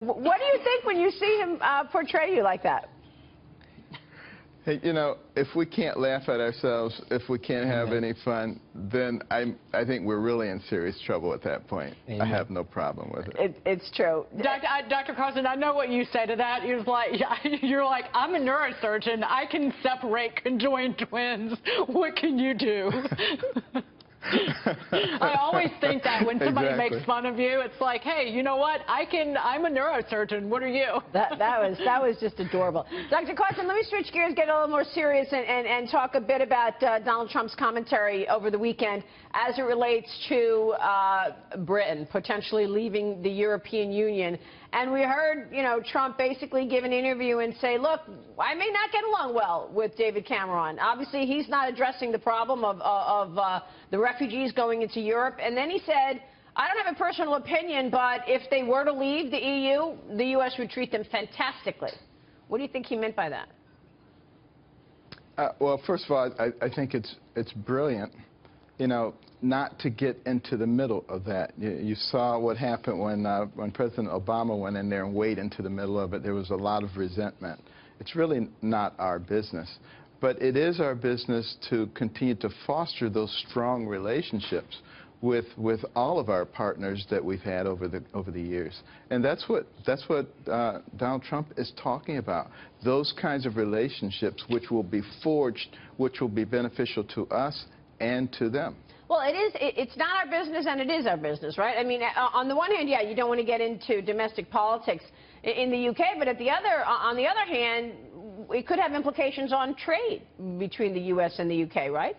What do you think when you see him portray you like that? Hey, you know, if we can't laugh at ourselves, if we can't have any fun, then I think we're really in serious trouble at that point. I have no problem with it. It's true. Dr. Carson, I know what you say to that. You're like, I'm a neurosurgeon. I can separate conjoined twins. What can you do? I always think that when somebody makes fun of you, it's like, hey, you know what? I'm a neurosurgeon. What are you? That was just adorable. Dr. Carson, let me switch gears, get a little more serious, and talk a bit about Donald Trump's commentary over the weekend as it relates to Britain potentially leaving the European Union. And we heard, you know, Trump basically give an interview and say, look, I may not get along well with David Cameron. Obviously, he's not addressing the problem of the refugees going into Europe. And then he said, I don't have a personal opinion, but if they were to leave the EU, the U.S. would treat them fantastically. What do you think he meant by that? Well, first of all, I think it's brilliant, you know, not to get into the middle of that. You saw what happened when President Obama went in there and weighed into the middle of it. There was a lot of resentment. It's really not our business. But it is our business to continue to foster those strong relationships with all of our partners that we've had over the years. And that's what Donald Trump is talking about. Those kinds of relationships which will be forged, which will be beneficial to us and to them. Well, it's not our business and it is our business, right? I mean, on the one hand, yeah, you don't want to get into domestic politics in the UK, but on the other hand, it could have implications on trade between the U.S. and the UK, right?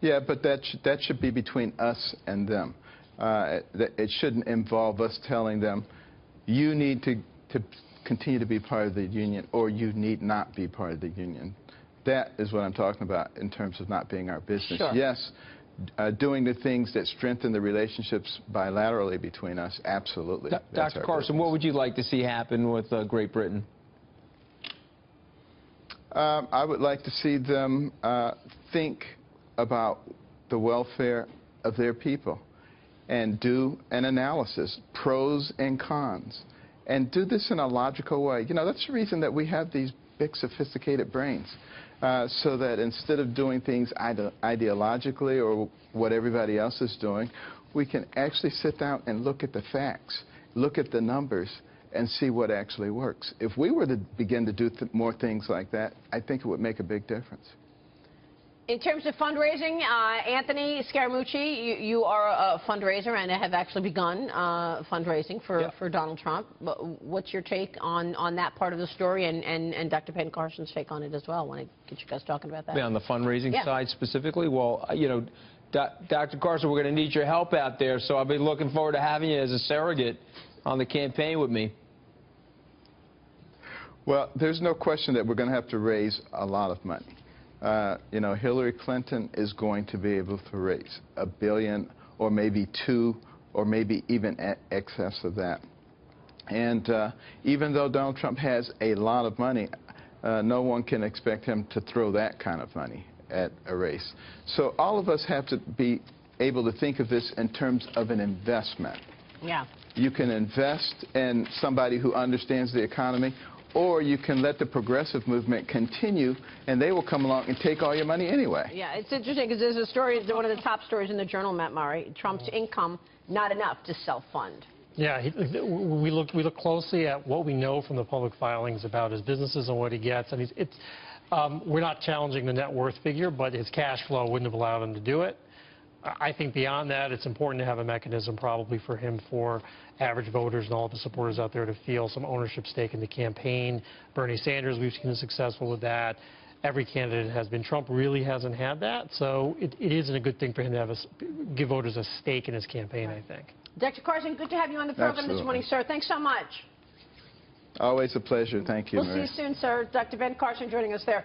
Yeah, but that should be between us and them. It shouldn't involve us telling them, you need to continue to be part of the union, or you need not be part of the union. That is what I'm talking about in terms of not being our business. Sure. Yes, doing the things that strengthen the relationships bilaterally between us, absolutely. Dr. Carson, what would you like to see happen with Great Britain? I would like to see them think about the welfare of their people and do an analysis, pros and cons, and do this in a logical way. You know, that's the reason that we have these big, sophisticated brains, so that instead of doing things ideologically or what everybody else is doing, we can actually sit down and look at the facts, look at the numbers, and see what actually works. If we were to begin to do more things like that, I think it would make a big difference. In terms of fundraising, Anthony Scaramucci, you are a fundraiser and have actually begun fundraising for Donald Trump. What's your take on that part of the story, and Dr. Ben Carson's take on it as well? I want to get you guys talking about that. Yeah, on the fundraising side specifically? Well, you know, Dr. Carson, we're going to need your help out there, so I'll be looking forward to having you as a surrogate on the campaign with me. Well, there's no question that we're going to have to raise a lot of money. You know, Hillary Clinton is going to be able to raise $1 billion or maybe $2 billion or maybe even excess of that. And even though Donald Trump has a lot of money, no one can expect him to throw that kind of money at a race. So all of us have to be able to think of this in terms of an investment. Yeah. You can invest in somebody who understands the economy, or you can let the progressive movement continue, and they will come along and take all your money anyway. Yeah, it's interesting because there's a story, one of the top stories in the Journal, Matt Murray, Trump's income not enough to self-fund. Yeah, we look closely at what we know from the public filings about his businesses and what he gets, and we're not challenging the net worth figure, but his cash flow wouldn't have allowed him to do it. I think beyond that, it's important to have a mechanism probably for him, for average voters and all the supporters out there to feel some ownership stake in the campaign. Bernie Sanders, we've seen, is successful with that. Every candidate has been. Trump really hasn't had that, so it isn't a good thing for him to have give voters a stake in his campaign, I think. Dr. Carson, good to have you on the program this morning, sir. Thanks so much. Always a pleasure. Thank you, We'll see you soon, sir. Dr. Ben Carson joining us there.